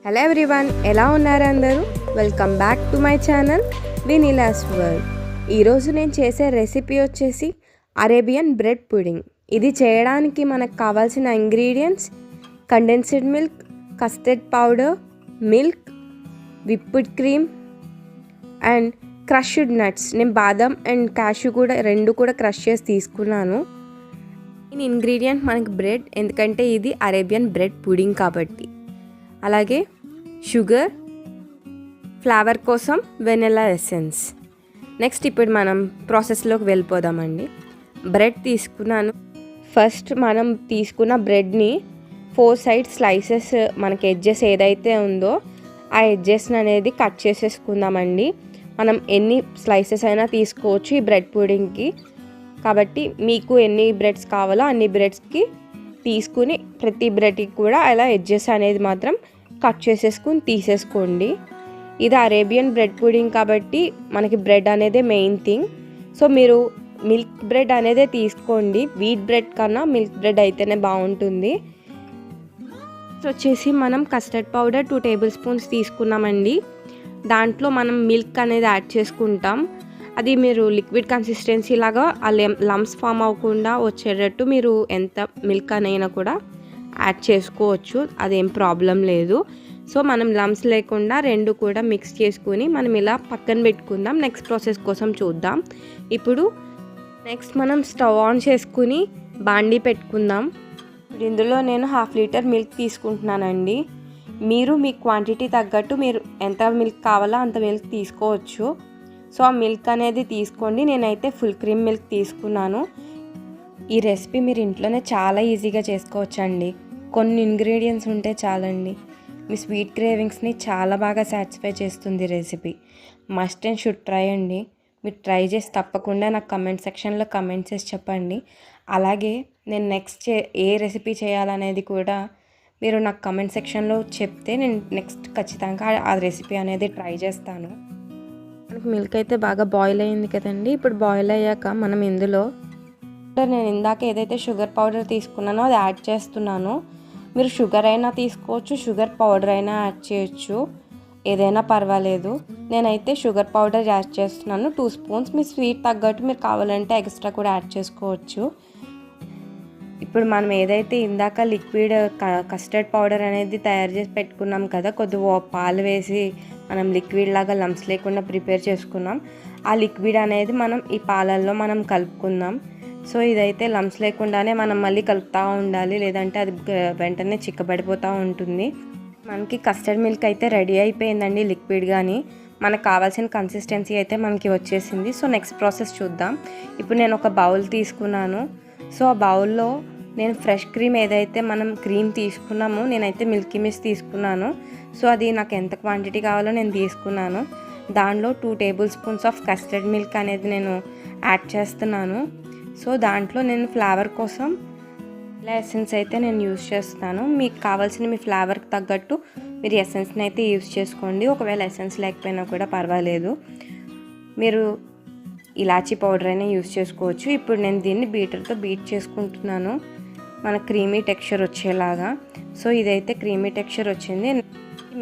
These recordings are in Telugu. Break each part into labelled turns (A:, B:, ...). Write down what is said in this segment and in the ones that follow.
A: హలో ఎవ్రీవన్, ఎలా ఉన్నారు అందరూ? Welcome back to my channel Vineela's world. ఈరోజు నేను చేసే రెసిపీ వచ్చేసి అరేబియన్ బ్రెడ్ పుడింగ్. ఇది చేయడానికి మనకు కావాల్సిన ingredients condensed milk, custard powder, milk, whipped cream and crushed nuts. నేను బాదం అండ్ క్యాష్యూ రెండు కూడా క్రష్ చేసి తీసుకున్నాను. ఈ ఇంగ్రీడియంట్ మనకి బ్రెడ్, ఎందుకంటే ఇది అరేబియన్ బ్రెడ్ పుడింగ్ కాబట్టి. అలాగే షుగర్, ఫ్లేవర్ కోసం వెనిలా ఎసెన్స్. నెక్స్ట్ ఇప్పుడు మనం ప్రాసెస్లోకి వెళ్ళిపోదామండి. బ్రెడ్ తీసుకున్నాను. ఫస్ట్ మనం తీసుకున్న బ్రెడ్ని 4 సైడ్ స్లైసెస్, మనకి ఎడ్జెస్ ఏదైతే ఉందో ఆ ఎడ్జెస్ అనేది కట్ చేసేసుకుందామండి. మనం ఎన్ని స్లైసెస్ అయినా తీసుకోవచ్చు ఈ బ్రెడ్ పుడింగ్కి. కాబట్టి మీకు ఎన్ని బ్రెడ్స్ కావాలో అన్ని బ్రెడ్స్కి తీసుకుని ప్రతి బ్రెడ్కి కూడా అలా ఎడ్జెస్ అనేది మాత్రం కట్ చేసేసుకుని తీసేసుకోండి. ఇది అరేబియన్ బ్రెడ్ పుడింగ్ కాబట్టి మనకి బ్రెడ్ అనేది మెయిన్ థింగ్. సో మీరు మిల్క్ బ్రెడ్ అనేదే తీసుకోండి. వీట్ బ్రెడ్ కన్నా మిల్క్ బ్రెడ్ అయితేనే బాగుంటుంది. వచ్చేసి మనం కస్టర్డ్ పౌడర్ 2 టేబుల్ స్పూన్స్ తీసుకున్నామండి. దాంట్లో మనం మిల్క్ అనేది యాడ్ చేసుకుంటాం. అది మీరు లిక్విడ్ కన్సిస్టెన్సీ లాగా ఆ లమ్స్ ఫామ్ అవ్వకుండా వచ్చేటట్టు మీరు ఎంత మిల్క్ అనైనా కూడా యాడ్ చేసుకోవచ్చు, అదేం ప్రాబ్లం లేదు. సో మనం లమ్స్ లేకుండా రెండు కూడా మిక్స్ చేసుకుని మనం ఇలా పక్కన పెట్టుకుందాం. నెక్స్ట్ ప్రాసెస్ కోసం చూద్దాం. ఇప్పుడు నెక్స్ట్ మనం స్టవ్ ఆన్ చేసుకుని బాండీ పెట్టుకుందాం. ఇందులో నేను 1/2 లీటర్ మిల్క్ తీసుకుంటున్నానండి. మీరు మీ క్వాంటిటీ తగ్గట్టు మీరు ఎంత మిల్క్ కావాలో అంత మిల్క్ తీసుకోవచ్చు. సో ఆ మిల్క్ అనేది తీసుకోండి. నేనైతే ఫుల్ క్రీమ్ మిల్క్ తీసుకున్నాను. ఈ రెసిపీ మీరు ఇంట్లోనే చాలా ఈజీగా చేసుకోవచ్చండి. కొన్ని ఇంగ్రీడియంట్స్ ఉంటే చాలండి. మీ స్వీట్ క్రేవింగ్స్ని చాలా బాగా సాటిస్ఫై చేస్తుంది recipe. Must and should try అండి. మీరు ట్రై చేసి తప్పకుండా నాకు కమెంట్ సెక్షన్లో కమెంట్ చేసి చెప్పండి. అలాగే నేను నెక్స్ట్ ఏ రెసిపీ చేయాలనేది కూడా మీరు నాకు కమెంట్ సెక్షన్లో చెప్తే నేను నెక్స్ట్ ఖచ్చితంగా ఆ రెసిపీ అనేది ట్రై చేస్తాను. మనకి మిల్క్ అయితే బాగా బాయిల్ అయ్యింది కదండి. ఇప్పుడు బాయిల్ అయ్యాక మనం ఇందులో నేను ఇందాక ఏదైతే షుగర్ పౌడర్ తీసుకున్నానో అది యాడ్ చేస్తున్నాను. మీరు షుగర్ అయినా తీసుకోవచ్చు, షుగర్ పౌడర్ అయినా యాడ్ చేయొచ్చు, ఏదైనా పర్వాలేదు. నేనైతే షుగర్ పౌడర్ యాడ్ చేస్తున్నాను 2 స్పూన్స్. మీ స్వీట్ తగ్గట్టు మీరు కావాలంటే ఎక్స్ట్రా కూడా యాడ్ చేసుకోవచ్చు. ఇప్పుడు మనం ఏదైతే ఇందాక లిక్విడ్ కస్టర్డ్ పౌడర్ అనేది తయారు చేసి పెట్టుకున్నాం కదా, కొద్దిగా పాలు వేసి మనం లిక్విడ్ లాగా లమ్స్ లేకుండా ప్రిపేర్ చేసుకున్నాం. ఆ లిక్విడ్ అనేది మనం ఈ పాలల్లో మనం కలుపుకుందాం. సో ఇదైతే లమ్స్ లేకుండానే మనం మళ్ళీ కలుపుతూ ఉండాలి, లేదంటే అది వెంటనే చిక్కబడిపోతూ ఉంటుంది. మనకి కస్టర్డ్ మిల్క్ అయితే రెడీ అయిపోయిందండి లిక్విడ్. కానీ మనకు కావాల్సిన కన్సిస్టెన్సీ అయితే మనకి వచ్చేసింది. సో నెక్స్ట్ ప్రాసెస్ చూద్దాం. ఇప్పుడు నేను ఒక బౌల్ తీసుకున్నాను. సో ఆ బౌల్లో నేను ఫ్రెష్ క్రీమ్ ఏదైతే మనం క్రీమ్ తీసుకున్నామో, నేనైతే మిల్కీ మిస్ట్ తీసుకున్నాను. సో అది నాకు ఎంత క్వాంటిటీ కావాలో నేను తీసుకున్నాను. దానిలో 2 table spoons of custard milk అనేది నేను యాడ్ చేస్తున్నాను. సో దాంట్లో నేను ఫ్లేవర్ కోసం ఎసెన్స్ అయితే నేను యూజ్ చేస్తాను. మీకు కావాల్సిన మీ ఫ్లేవర్కి తగ్గట్టు మీరు ఎసెన్స్ని అయితే యూజ్ చేసుకోండి. ఒకవేళ ఎసెన్స్ లేకపోయినా కూడా పర్వాలేదు, మీరు ఇలాచీ పౌడర్ అయినా యూజ్ చేసుకోవచ్చు. ఇప్పుడు నేను దీన్ని బీటర్తో బీట్ చేసుకుంటున్నాను మన క్రీమీ టెక్స్చర్ వచ్చేలాగా. సో ఇదైతే క్రీమీ టెక్స్చర్ వచ్చింది.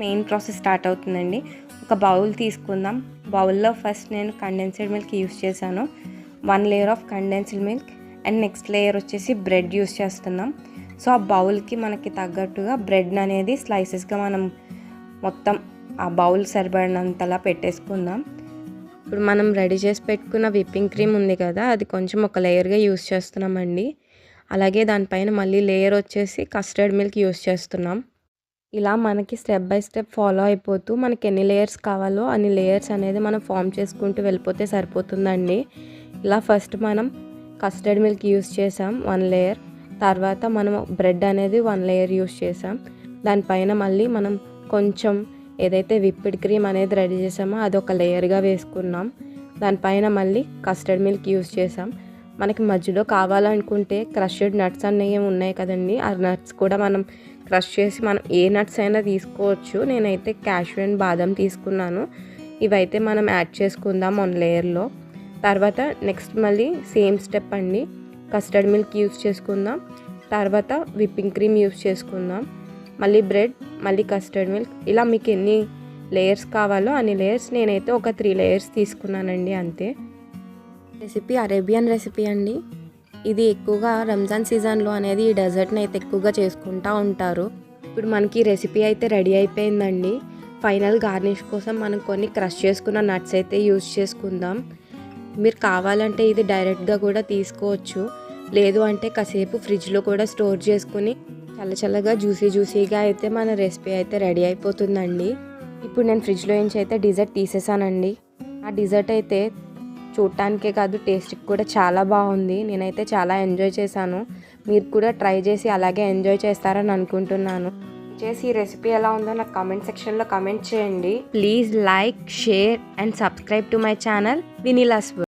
A: మెయిన్ ప్రాసెస్ స్టార్ట్ అవుతుందండి. ఒక బౌల్ తీసుకుందాం. బౌల్లో ఫస్ట్ నేను కండెన్స్డ్ మిల్క్ యూజ్ చేశాను, 1 layer of condensed milk. And next layer వచ్చేసి బ్రెడ్ యూజ్ చేస్తున్నాం. సో ఆ బౌల్కి మనకి తగ్గట్టుగా బ్రెడ్ అనేది స్లైసెస్గా మనం మొత్తం ఆ బౌల్ సరిపడినంతలా పెట్టేసుకుందాం. ఇప్పుడు మనం రెడీ చేసి పెట్టుకున్న విప్పింగ్ క్రీమ్ ఉంది కదా, అది కొంచెం ఒక లేయర్గా యూజ్ చేస్తున్నామండి. అలాగే దానిపైన మళ్ళీ లేయర్ వచ్చేసి కస్టర్డ్ మిల్క్ యూజ్ చేస్తున్నాం. ఇలా మనకి స్టెప్ బై స్టెప్ ఫాలో అయిపోతూ మనకి ఎన్ని లేయర్స్ కావాలో అన్ని లేయర్స్ అనేది మనం ఫామ్ చేసుకుంటూ వెళ్ళిపోతే సరిపోతుందండి. ఇలా ఫస్ట్ మనం కస్టర్డ్ మిల్క్ యూజ్ చేసాం 1 లేయర్. తర్వాత మనం బ్రెడ్ అనేది 1 లేయర్ యూజ్ చేసాం. దానిపైన మళ్ళీ మనం కొంచెం ఏదైతే విప్పిడ్ క్రీమ్ అనేది రెడీ చేసామో అది ఒక లేయర్గా వేసుకున్నాం. దానిపైన మళ్ళీ కస్టర్డ్ మిల్క్ యూజ్ చేసాం. మనకి మధ్యలో కావాలనుకుంటే క్రష్డ్ నట్స్ అనేవి ఉన్నాయి కదండి, ఆ నట్స్ కూడా మనం క్రష్ చేసి మనం ఏ నట్స్ అయినా తీసుకోవచ్చు. నేనైతే క్యాష్యూ అండ్ బాదం తీసుకున్నాను. ఇవైతే మనం యాడ్ చేసుకుందాం 1 లేయర్లో. తర్వాత నెక్స్ట్ మళ్ళీ సేమ్ స్టెప్ అండి, కస్టర్డ్ మిల్క్ యూజ్ చేసుకుందాం. తర్వాత విప్పింగ్ క్రీమ్ యూజ్ చేసుకుందాం. మళ్ళీ బ్రెడ్, మళ్ళీ కస్టర్డ్ మిల్క్, ఇలా మీకు ఎన్ని లేయర్స్ కావాలో అన్ని లేయర్స్. నేనైతే ఒక 3 లేయర్స్ తీసుకున్నానండి అంతే. రెసిపీ అరేబియన్ రెసిపీ అండి. ఇది ఎక్కువగా రంజాన్ సీజన్లో అనేది ఈ డెజర్ట్ని అయితే ఎక్కువగా చేసుకుంటూ ఉంటారు. ఇప్పుడు మనకి రెసిపీ అయితే రెడీ అయిపోయిందండి. ఫైనల్ గార్నిష్ కోసం మనం కొన్ని క్రష్ చేసుకున్న నట్స్ అయితే యూజ్ చేసుకుందాం. మీరు కావాలంటే ఇది డైరెక్ట్గా కూడా తీసుకోవచ్చు, లేదు అంటే కాసేపు ఫ్రిడ్జ్లో కూడా స్టోర్ చేసుకుని చల్లచల్లగా జ్యూసీగా అయితే మన రెసిపీ అయితే రెడీ అయిపోతుందండి. ఇప్పుడు నేను ఫ్రిడ్జ్లో నుంచి అయితే డిజర్ట్ తీసేసానండి. ఆ డిజర్ట్ అయితే చూడటానికే కాదు టేస్ట్కి కూడా చాలా బాగుంది. నేనైతే చాలా ఎంజాయ్ చేశాను. మీరు కూడా ట్రై చేసి అలాగే ఎంజాయ్ చేస్తారని అనుకుంటున్నాను. చేసి ఈ రెసిపీ ఎలా ఉందో నాకు కామెంట్ సెక్షన్లో కామెంట్ చేయండి. Please like, share and subscribe to my channel Vineela's world.